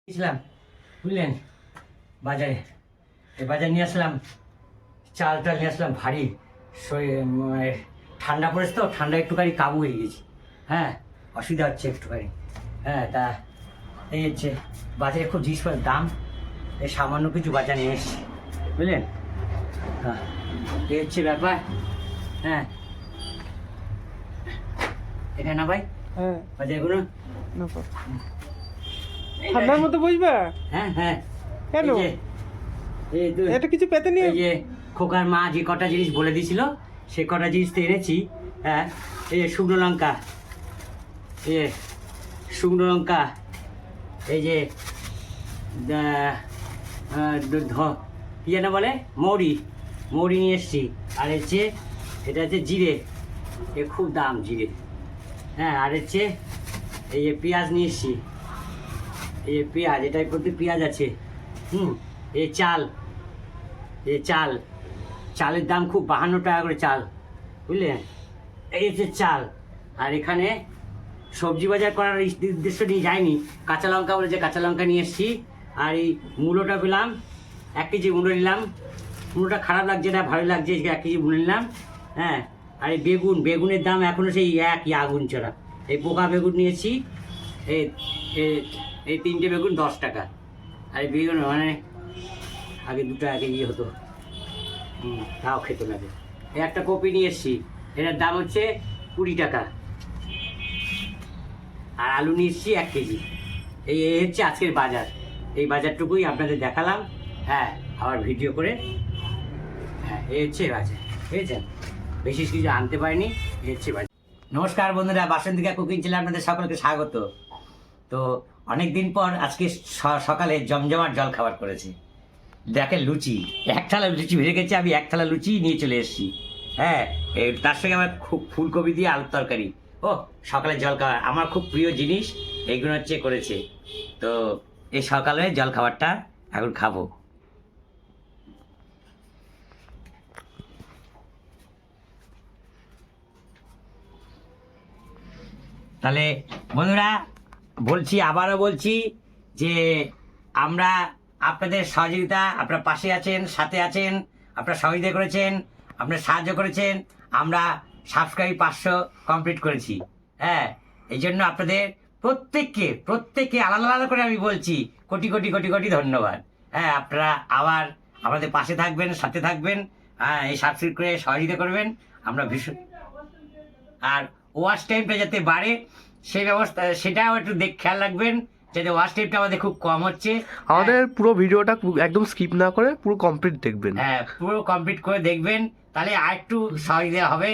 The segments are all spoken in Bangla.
গেছিলাম বুঝলেন বাজারে। বাজার নিয়ে আসলাম, চাল টাল নিয়ে আসলাম ভারী। ঠান্ডা পড়েছে তো, ঠান্ডা একটুখানি কাবু হয়ে গেছি। হ্যাঁ, অসুবিধা হচ্ছে একটুখানি। হ্যাঁ, তা এই হচ্ছে বাজারে খুব জিনিসপত্রের দাম। এই সামান্য কিছু বাজার নিয়ে এসেছি বুঝলেন। হ্যাঁ, এই হচ্ছে ব্যাপার। হ্যাঁ, এটা না ভাই। হ্যাঁ, বাজারগুলো ঠান্ডার মধ্যে বসবে। হ্যাঁ হ্যাঁ, কেন? এই তো এটা কিছু পেতে নিয়ে এই যে খোকার মা যে কটা জিনিস বলে দিয়েছিল সে কটা জিনিস তো এনেছি। হ্যাঁ, এই যে শুকনো লঙ্কা, এই যে শুকনো লঙ্কা, এই যে কি যেন বলে মৌরি, মৌরি নিয়ে এসছি। আর হচ্ছে এটা হচ্ছে জিরে, এ খুব দাম জিরে। হ্যাঁ, আর হচ্ছে এই যে পেঁয়াজ নিয়ে এসছি, এই যে পেঁয়াজ, এটার প্রতি পেঁয়াজ আছে। এই চাল, এই চাল, চালের দাম খুব 52 টাকা করে চাল বুঝলেন। এই হচ্ছে চাল। আর এখানে সবজি বাজার করার উদ্দেশ্য নিয়ে যায়নি, কাঁচা লঙ্কা বলেছে, কাঁচা লঙ্কা নিয়ে এসেছি। আর এই মূলোটা পেলাম, 1 কেজি মূলো নিলাম। মূলোটা খারাপ লাগছে না, ভালো লাগছে, 1 কেজি মূলো নিলাম। হ্যাঁ, আর এই বেগুন, বেগুনের দাম এখনও সেই একই আগুন চড়া। এই পোকা বেগুন নিয়েছি, এই এই 3টে বেগুন 10 টাকা। আর এই বেগুন মানে আগে 2 টাকা কেজি হতো, তাও খেতে লাগে। এই একটা কপি নিয়ে এসেছি, এটার দাম হচ্ছে 20 টাকা। আর আলু নিয়ে এসেছি 1 কেজি। এই হচ্ছে আজকের বাজার। এই বাজারটুকুই আপনাদের দেখালাম। হ্যাঁ, আবার ভিডিও করে। হ্যাঁ, এই হচ্ছে বাজার, বুঝেছেন। বেশি কিছু আনতে পারিনি, এই হচ্ছে বাজার। নমস্কার বন্ধুরা, বাসন্তিকা কুকিং চ্যানেলে আপনাদের সকলকে স্বাগত। তো অনেক দিন পর আজকে সকালে জমজমাট জল খাবার করেছি। দেখেন লুচি, 1 থালা লুচি ভেজে গেছে, আমি 1 থালা লুচি নিয়ে চলে এসেছি। হ্যাঁ, তার সঙ্গে আমার খুব ফুলকপি দিয়ে আলুর তরকারি। ও, সকালে জল খাবার আমার খুব প্রিয় জিনিস, এইগুলো হচ্ছে করেছে। তো এই সকালে জল খাবারটা এখন খাবো। তাহলে বন্ধুরা বলছি, আবারও বলছি যে আমরা আপনাদের সহযোগিতা, আপনার পাশে আছেন, সাথে আছেন, আপনারা সহযোগিতা করেছেন, আপনারা সাহায্য করেছেন। আমরা সাবস্ক্রাইব 500 কমপ্লিট করেছি। হ্যাঁ, এই জন্য আপনাদের প্রত্যেককে আলাদা আলাদা করে আমি বলছি কোটি কোটি কোটি কোটি ধন্যবাদ। হ্যাঁ, আপনারা আবার আমাদের পাশে থাকবেন, সাথে থাকবেন। হ্যাঁ, এই সাবস্ক্রাইব করে সহযোগিতা করবেন। আমরা ভীষণ, আর ওয়াচ টাইমটা যাতে বাড়ে সেই ব্যবস্থা, সেটাও একটু খেয়াল রাখবেন, যাতে ওয়াচ টাইমটা আমাদের খুব কম হচ্ছে। আমাদের পুরো ভিডিওটা একদম স্কিপ না করে পুরো কমপ্লিট দেখবেন। হ্যাঁ, পুরো কমপ্লিট করে দেখবেন, তাহলে আর একটু সহযোগিতা হবে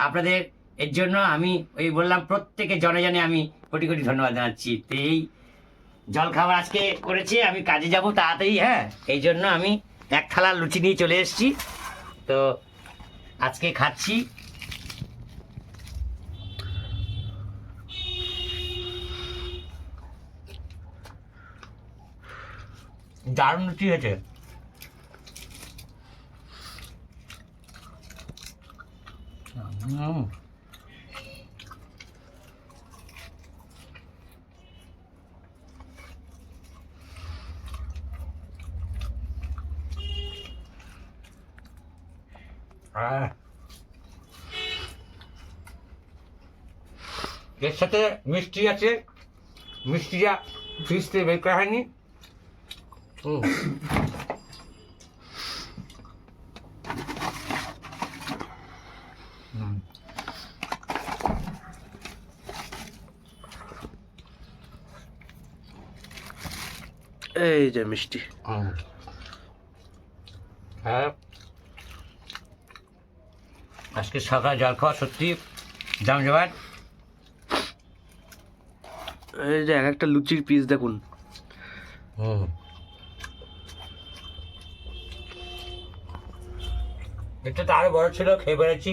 আপনাদের। এর জন্য আমি ওই বললাম, প্রত্যেকে জনে জনে আমি কোটি কোটি ধন্যবাদ জানাচ্ছি। তো এই জল খাবার আজকে করেছি, আমি কাজে যাব তাড়াতাড়ি। হ্যাঁ, এই জন্য আমি 1 থালা লুচি নিয়ে চলে এসেছি। তো আজকে খাচ্ছি। দারুণ লুচি হয়েছে। এর সাথে মিষ্টি আছে, মিষ্টিটা ফ্রিজ থেকে বের করা হয়নি। এই যে মিষ্টি। হ্যাঁ, আজকে সকাল জল খাওয়া সত্যি জমজমাট। এই যে একটা লুচির পিস দেখুন। এটা তো আরো বড় ছিল, খেয়ে বেড়েছি।